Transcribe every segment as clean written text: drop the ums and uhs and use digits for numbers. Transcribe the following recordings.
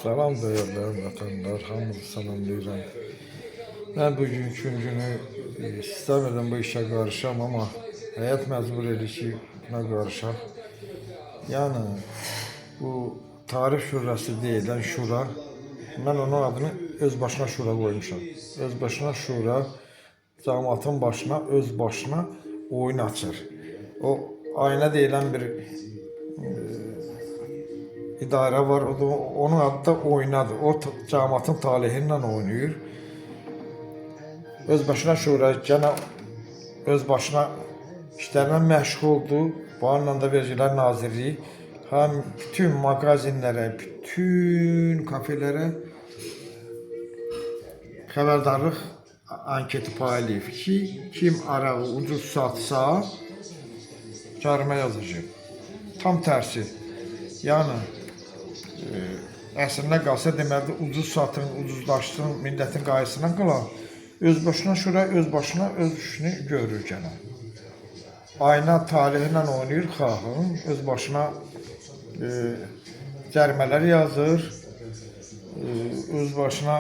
Salam değerli vətəndaşlar, hamınızı salamlayıram. Mən bugünkü günü istəmirdim bu işə qarışam, amma həyat məcbur edir ki, buna qarışaq. Yəni, bu Tarif Şurası deyilən şura, mən onun adını öz başına şura qoymuşam. Öz başına şura, cəmaatın başına, öz başına oyun açır. O ayna deyilən bir idarə var, onun adı da oynadır. O cəmaatın talehi ilə oynayır. Öz başına şura, gene öz başına işlərlə məşğuldur. Bu anlamda da Vergilər Nazirliyi həm bütün mağazinlərə, bütün kafelərə xəbərdarlıq anketi paylayıb ki, kim arağı ucuz satsa cərimə yazacaq. Tam tərsi. Yəni əslində qalsa deməli ucuz satın, ucuzlaşsın, millətin qayğısına qalan öz başına şura, öz başına öz işini görür gene. Ayna talihi ilə oynayır xalqın, öz başına cərimələr yazır, öz başına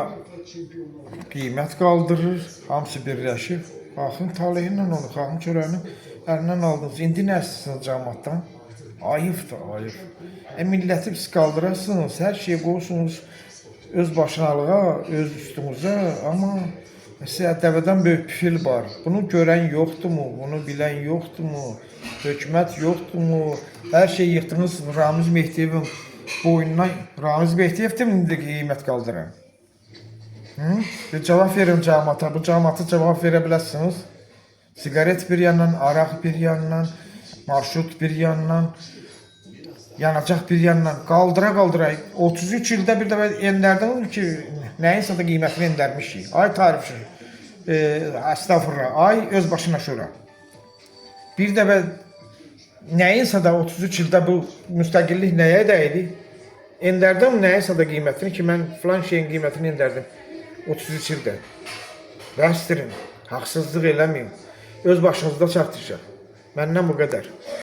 qiymət qaldırır, hamısı birləşir. Xalqın talihi ilə oynayır, xalqın çörəyini əlindən aldınız. İndi nə istəyirsiniz cəmaatdan? Ayıbdır, ayıb. Milləti pis qaldırasınız, hər şeyi qoyursunuz öz başınalığa, öz üstünüzə, amma sizə dəvədən böyük bir fil var. Bunu görən yoxdurmu? Bunu bilən yoxdurmu? Hökumət yoxdurmu? Hər şeyi yıxdınız Ramiz Mehdiyevin boynuna. Ramiz Mehdiyev də indi qiymət qaldıran. Bir cavab verin cəmaata. Bu cəmaata cavab verə biləsiniz. Sigaret bir yandan, araq bir yandan, marşrut bir yandan, yanacaq bir yandan qaldıra-qaldıra 33 ildə bir dəfə endərdiniz ki, nəyinsə də qiymətini endərmişik. Ay tarifçi, estağfurullah, ay öz başına şura. Bir dəfə nəyinsə də 33 ildə bu müstəqillik nəyə dəydi? Endərdim nəyinsə də qiymətini ki, mən filan şeyin qiymətini endərdim 33 ildə. Bəsdirin, haqsızlıq eləməyin. Öz başınızda çatdıracaq. Məndən bu qədər.